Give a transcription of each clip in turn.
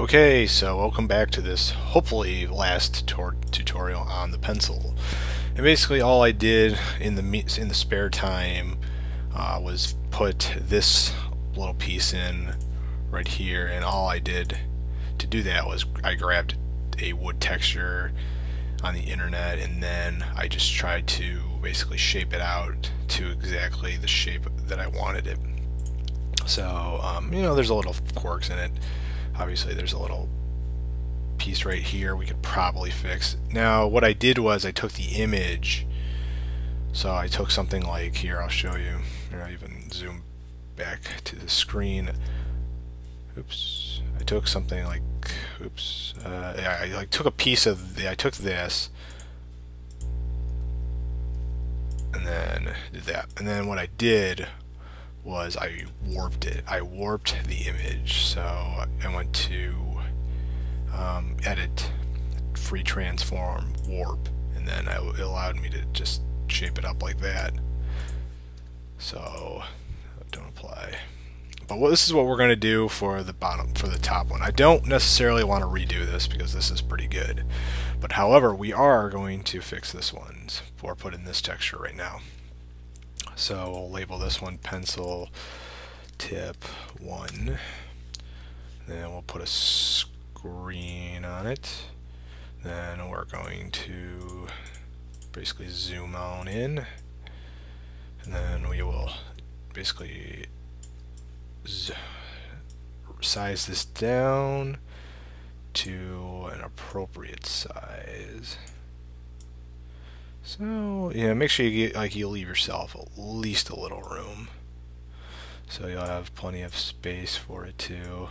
Okay, so welcome back to this hopefully last tutorial on the pencil. And basically all I did in the spare time was put this little piece in right here, and all I did to do that was I grabbed a wood texture on the internet, and then I just tried to basically shape it out to exactly the shape that I wanted it. So there's a little quirks in it. Obviously there's a little piece right here we could probably fix. Now what I did was I took the image, so I took something like here, I'll show you. Here, I'll even zoom back to the screen. Oops, I took something like, oops, I like took a piece of I took this and then did that, and then what I did was I warped it. I warped the image. So I went to edit, free transform, warp, and then it allowed me to just shape it up like that. So don't apply. But this is what we're going to do for the top one. I don't necessarily want to redo this because this is pretty good. But however, we are going to fix this one or put in this texture right now. So we'll label this one pencil tip 1. Then we'll put a screen on it. Then we're going to basically zoom on in. And then we will basically size this down to an appropriate size. So yeah, make sure you leave yourself at least a little room, so you'll have plenty of space for it to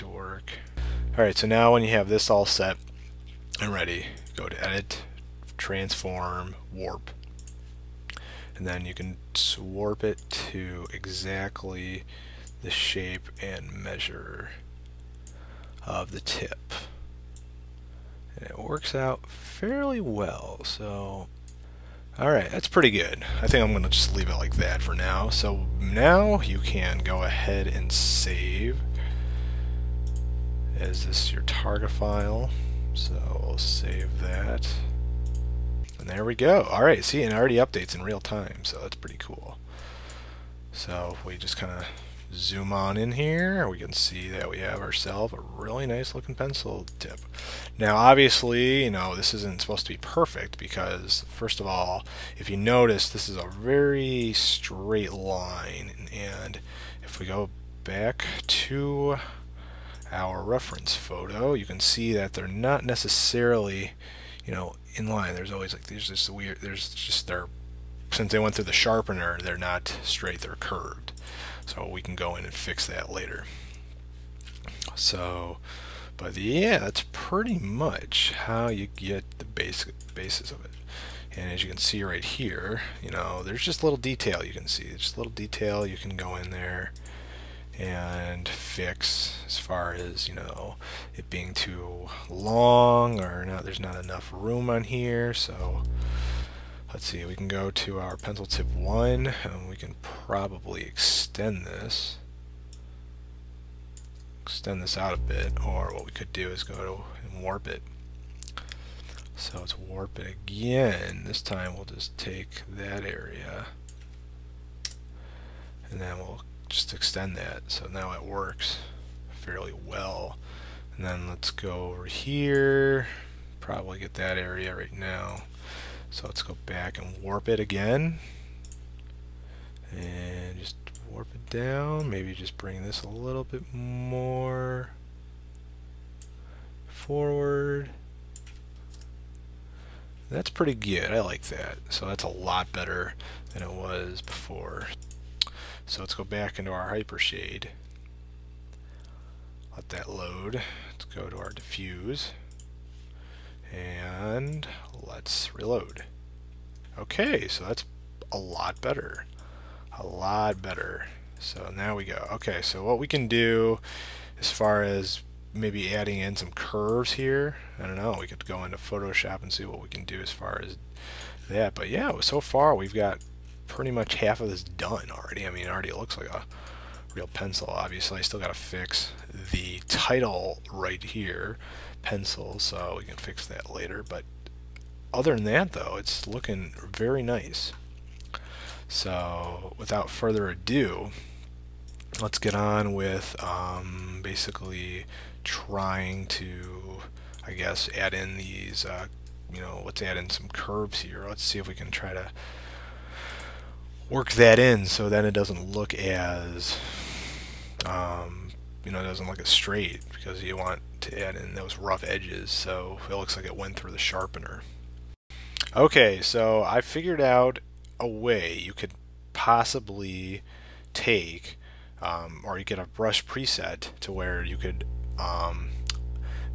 work. Alright, so now when you have this all set and ready, go to edit, transform, warp, and then you can warp it to exactly the shape and measure of the tip. And it works out fairly well. So alright, that's pretty good. I think I'm going to just leave it like that for now. So now you can go ahead and save as this your target file. So we'll save that. And there we go. Alright, see, it already updates in real time, so that's pretty cool. So if we just kind of zoom on in here, we can see that we have ourselves a really nice looking pencil tip. Now obviously, this isn't supposed to be perfect because, first of all, if you notice, this is a very straight line, and if we go back to our reference photo, you can see that they're not necessarily in line. There's always like since they went through the sharpener, they're not straight, they're curved. So we can go in and fix that later. So, but yeah, that's pretty much how you get the basis of it. And as you can see right here, there's just little detail you can see. Just little detail you can go in there and fix, as far as it being too long or not. There's not enough room on here, so. Let's see, we can go to our pencil tip 1 and we can probably extend this out a bit, or what we could do is go and warp it. So let's warp it again. This time we'll just take that area and then we'll just extend that, so now it works fairly well. And then let's go over here, probably get that area right now. So let's go back and warp it again, and just warp it down. Maybe just bring this a little bit more forward. That's pretty good. I like that. So that's a lot better than it was before. So let's go back into our Hypershade. Let that load. Let's go to our diffuse. And let's reload. Okay, so that's a lot better. A lot better. So now we go. Okay, so what we can do as far as maybe adding in some curves here, I don't know, we could go into Photoshop and see what we can do as far as that. But yeah, so far we've got pretty much half of this done already. I mean, already it looks like a real pencil. Obviously I still gotta fix the title right here, pencil, so we can fix that later, but other than that though, it's looking very nice. So without further ado, let's get on with basically trying to, I guess, add in these let's add in some curves here. Let's see if we can try to work that in so then it doesn't look as it doesn't look as straight, because you want to add in those rough edges so it looks like it went through the sharpener. Okay, so I figured out a way you could possibly take or you get a brush preset to where you could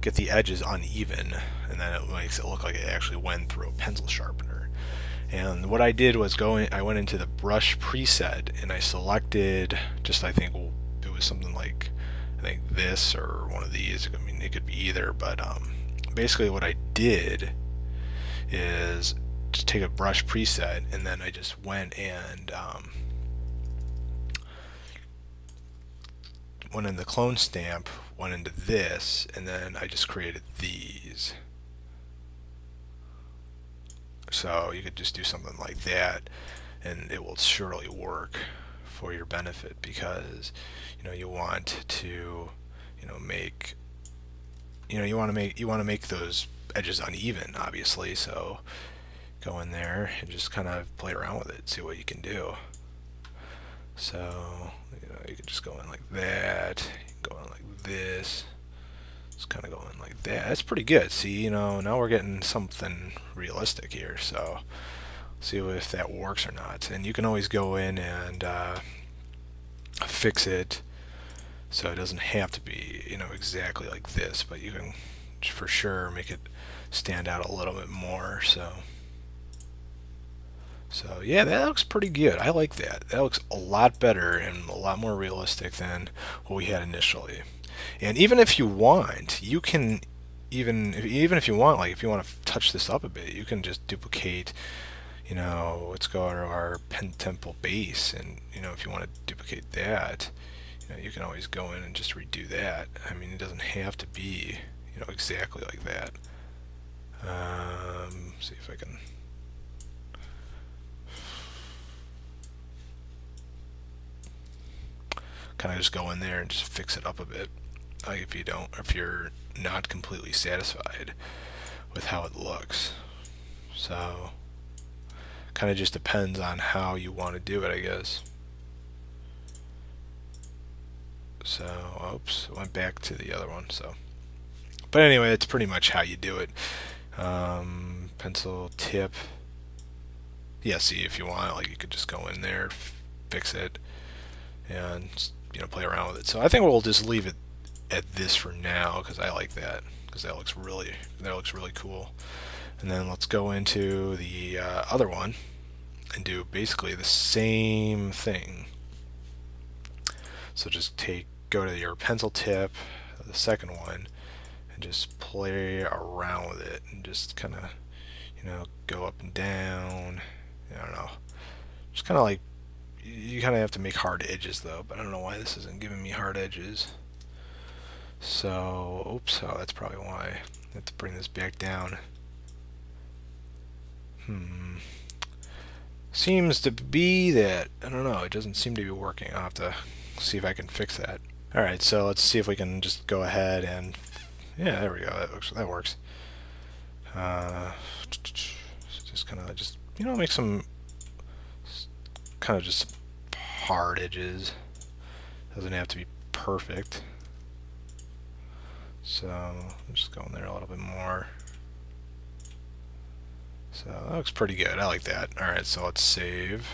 get the edges uneven, and then it makes it look like it actually went through a pencil sharpener. And what I did was I went into the brush preset and I selected just, I think it was something like, I think this or one of these. I mean, it could be either, but basically what I did is just take a brush preset, and then I just went and went in the clone stamp, went into this, and then I just created these. So you could just do something like that and it will surely work for your benefit, because you want to make you want to make those edges uneven, obviously. So go in there and just kind of play around with it, see what you can do. So you can just go in like that, go in like this, just kind of go in like that. That's pretty good. See, now we're getting something realistic here. So see if that works or not. And you can always go in and fix it so it doesn't have to be exactly like this, but you can for sure make it stand out a little bit more. So yeah, that looks pretty good. I like that. That looks a lot better and a lot more realistic than what we had initially. And even if you want, you can even if you want, like if you want to touch this up a bit, you can just duplicate. Let's go to our pen temple base, and if you want to duplicate that, you can always go in and just redo that. I mean, it doesn't have to be exactly like that. See if I can. Kind of just go in there and just fix it up a bit. Like if you're not completely satisfied with how it looks. So kind of just depends on how you want to do it, I guess. So oops, I went back to the other one. So but anyway, that's pretty much how you do it. Pencil tip. Yeah, see, if you want, like, you could just go in there, fix it, and play around with it. So I think we'll just leave it at this for now, because I like that, because that looks really cool. And then let's go into the other one and do basically the same thing. So just go to your pencil tip, the second one, and just play around with it, and just kind of go up and down. I don't know, just kind of like, you kind of have to make hard edges though, but I don't know why this isn't giving me hard edges. So oops, oh, that's probably why. I have to bring this back down. Seems to be that, I don't know, it doesn't seem to be working. I'll have to see if I can fix that. Alright, so let's see if we can just go ahead and, yeah, there we go, that works. Just kind of make some kind of just hard edges. Doesn't have to be perfect. So I'm just going there a little bit more. So that looks pretty good. I like that. Alright, so let's save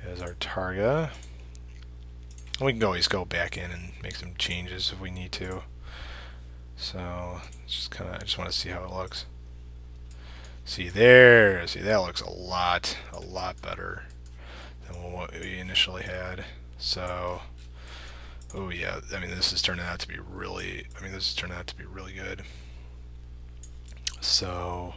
as our target. We can always go back in and make some changes if we need to. So I just want to see how it looks. See there, see, that looks a lot better than what we initially had. So, oh yeah, I mean, this is turning out to be really, good. So,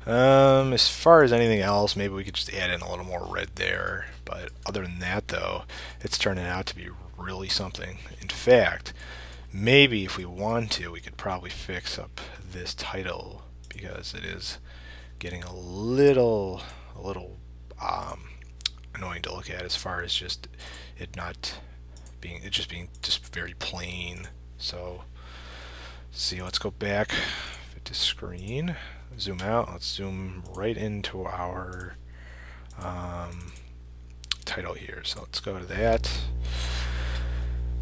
As far as anything else, maybe we could just add in a little more red there. But other than that, though, it's turning out to be really something. In fact, maybe if we want to, we could probably fix up this title because it is getting a little annoying to look at as far as just it not being just very plain. So see, let's go back to screen, zoom out, let's zoom right into our title here. So let's go to that.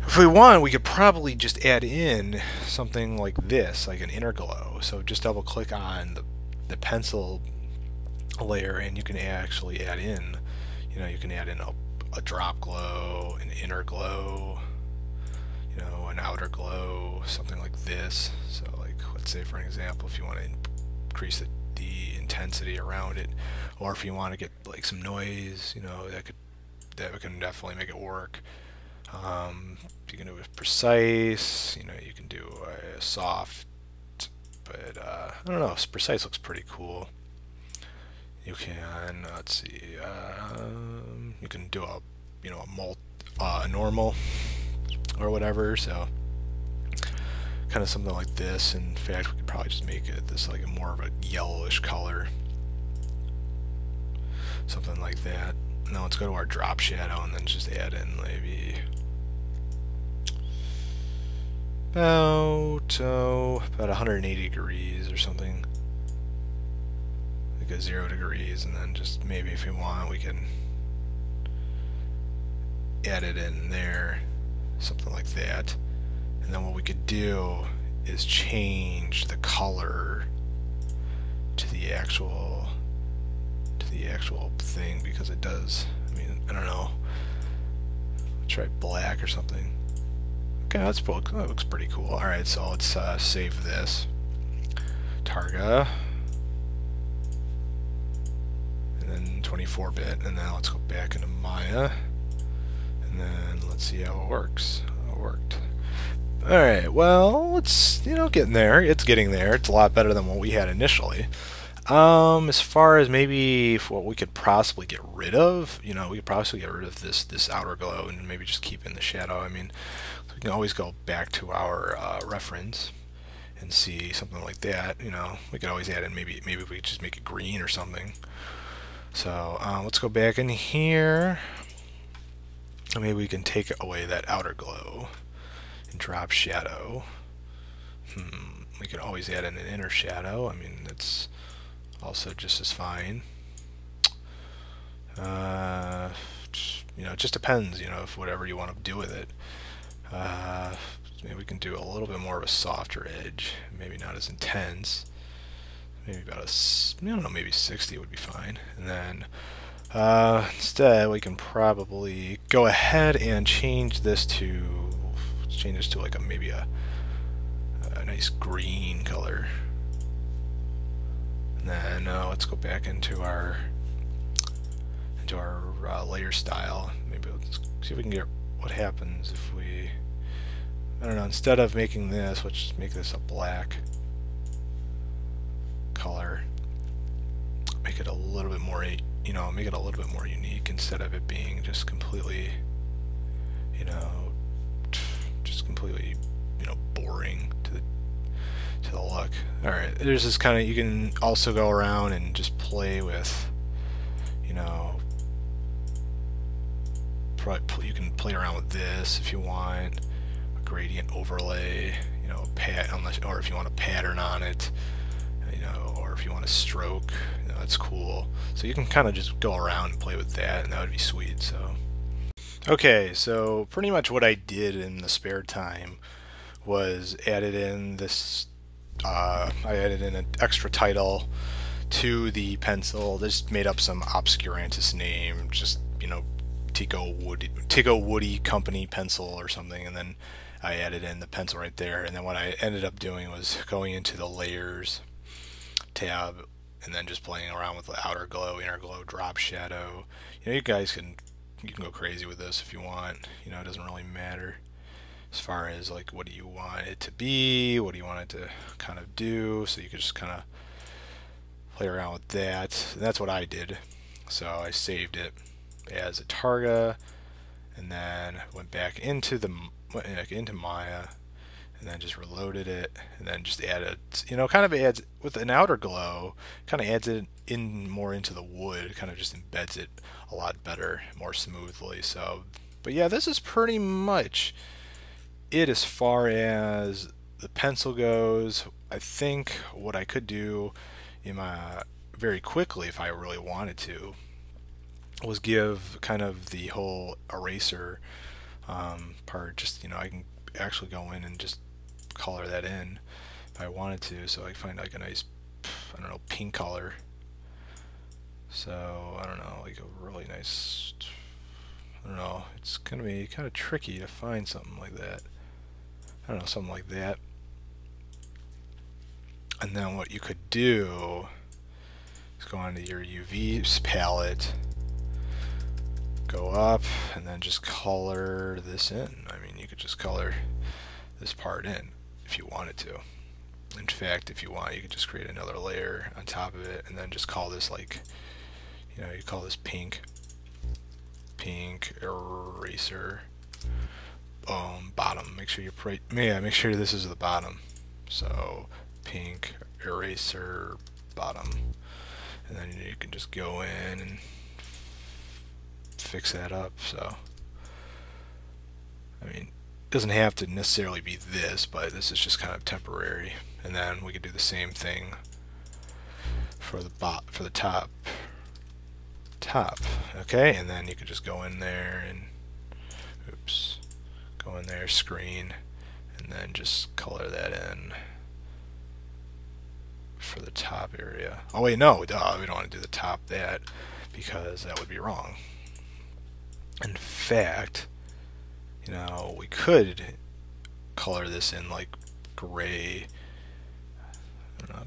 If we want, we could probably just add in something like this, like an inner glow. So just double click on the pencil layer and you can actually add in, you can add in a drop glow, an inner glow, an outer glow, something like this. So like, let's say for an example, if you want to increase the intensity around it, or if you want to get like some noise, that can definitely make it work. You can do it precise, you can do a soft, but I don't know, precise looks pretty cool. You can, let's see, you can do a normal or whatever, so kind of something like this. In fact, we could probably just make it this like a more of a yellowish color, something like that. Now let's go to our drop shadow and then just add in maybe about 180 degrees or something, like a 0 degrees, and then just maybe if we want we can add it in there, something like that. And then what we could do is change the color to the actual thing, because it does, I don't know, try black or something. Okay, that looks pretty cool. Alright, so let's save this. Targa. And then 24-bit, and then let's go back into Maya. And then let's see how it works. How it worked. Alright, well, it's, getting there. It's getting there. It's a lot better than what we had initially. As far as maybe what we could possibly get rid of, we could possibly get rid of this outer glow and maybe just keep in the shadow. We can always go back to our reference and see something like that. We could always add in maybe we could just make it green or something. So let's go back in here. Maybe we can take away that outer glow and drop shadow. We could always add in an inner shadow. It's also just as fine. It just depends, if whatever you want to do with it. Maybe we can do a little bit more of a softer edge, maybe not as intense. Maybe about I don't know, maybe 60 would be fine. And then instead we can probably go ahead and change this to like maybe a nice green color. And then let's go back into our layer style. Maybe let's see if we can get what happens if we, I don't know, instead of making this, let's just make this a black color. Make it a little bit more, make it a little bit more unique instead of it being just completely, boring to the look. Alright, there's this kind of, you can also go around and just play with, you can play around with this if you want, a gradient overlay, or if you want a pattern on it, or if you want a stroke, that's cool. So you can kind of just go around and play with that, and that would be sweet. So okay, so pretty much what I did in the spare time was added in this, I added in an extra title to the pencil. Just made up some obscurantis name, just, Tico Woody Company pencil or something, and then I added in the pencil right there. And then what I ended up doing was going into the layers tab and then just playing around with the outer glow, inner glow, drop shadow. You guys can go crazy with this if you want. It doesn't really matter as far as like what do you want it to be, what do you want it to kind of do. So you can just kind of play around with that. And that's what I did. So I saved it as a Targa, and then went back into Maya, and then just reloaded it, and then just added, kind of adds with an outer glow, kind of adds it in more into the wood, kind of just embeds it a lot better, more smoothly. So, but yeah, this is pretty much it as far as the pencil goes. I think what I could do in my very quickly, if I really wanted to, was give kind of the whole eraser part. Just I can actually go in and just color that in if I wanted to. So I find like a nice, I don't know, pink color. So I don't know, like a really nice, I don't know. It's gonna be kind of tricky to find something like that. I don't know, something like that. And then what you could do is go onto your UV palette, go up, and then just color this in. I mean, you could just color this part in if you wanted to. In fact, if you want, you could just create another layer on top of it, and then just call this like, you call this pink eraser bottom. Make sure make sure this is the bottom. So pink eraser bottom, and then you can just go in and fix that up. So I mean, it doesn't have to necessarily be this, but this is just kind of temporary. And then we could do the same thing for the top. Okay, and then you could just go in there and go in there, screen, and then just color that in for the top area. Oh wait, no, we don't want to do the top that, because that would be wrong. In fact, we could color this in like gray. I don't know,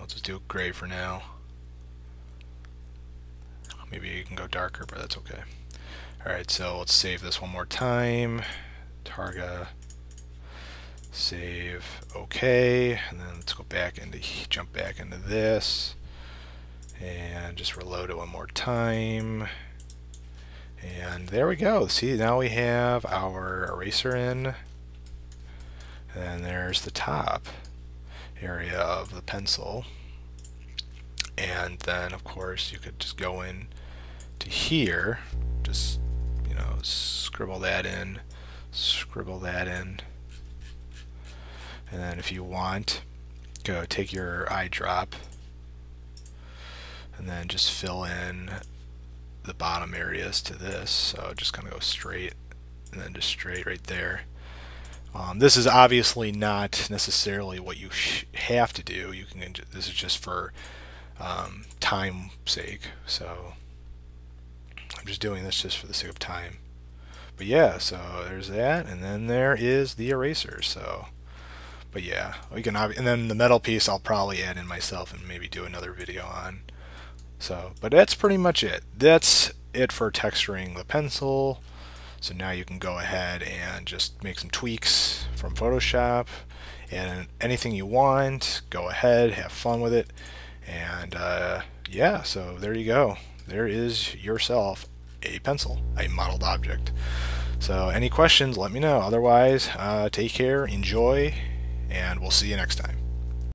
let's just do gray for now. Maybe you can go darker, but that's okay. Alright, so let's save this one more time. Targa, save, okay, and then let's jump back into this, and just reload it one more time. And there we go. See, now we have our eraser in, and there's the top area of the pencil. And then of course you could just go in to here, just scribble that in, and then if you want, go take your eyedrop and then just fill in the bottom areas to this. So just kind of go straight, and then just straight right there. This is obviously not necessarily what you have to do. This is just for time sake, so I'm just doing this just for the sake of time. But yeah, so there's that, and then there is the eraser. So, but yeah, we can, and then the metal piece I'll probably add in myself and maybe do another video on. So, but that's pretty much it. That's it for texturing the pencil. So now you can go ahead and just make some tweaks from Photoshop, and anything you want, go ahead, have fun with it. And yeah, so there you go. There is yourself a pencil, a modeled object. So any questions, let me know. Otherwise, take care, enjoy, and we'll see you next time.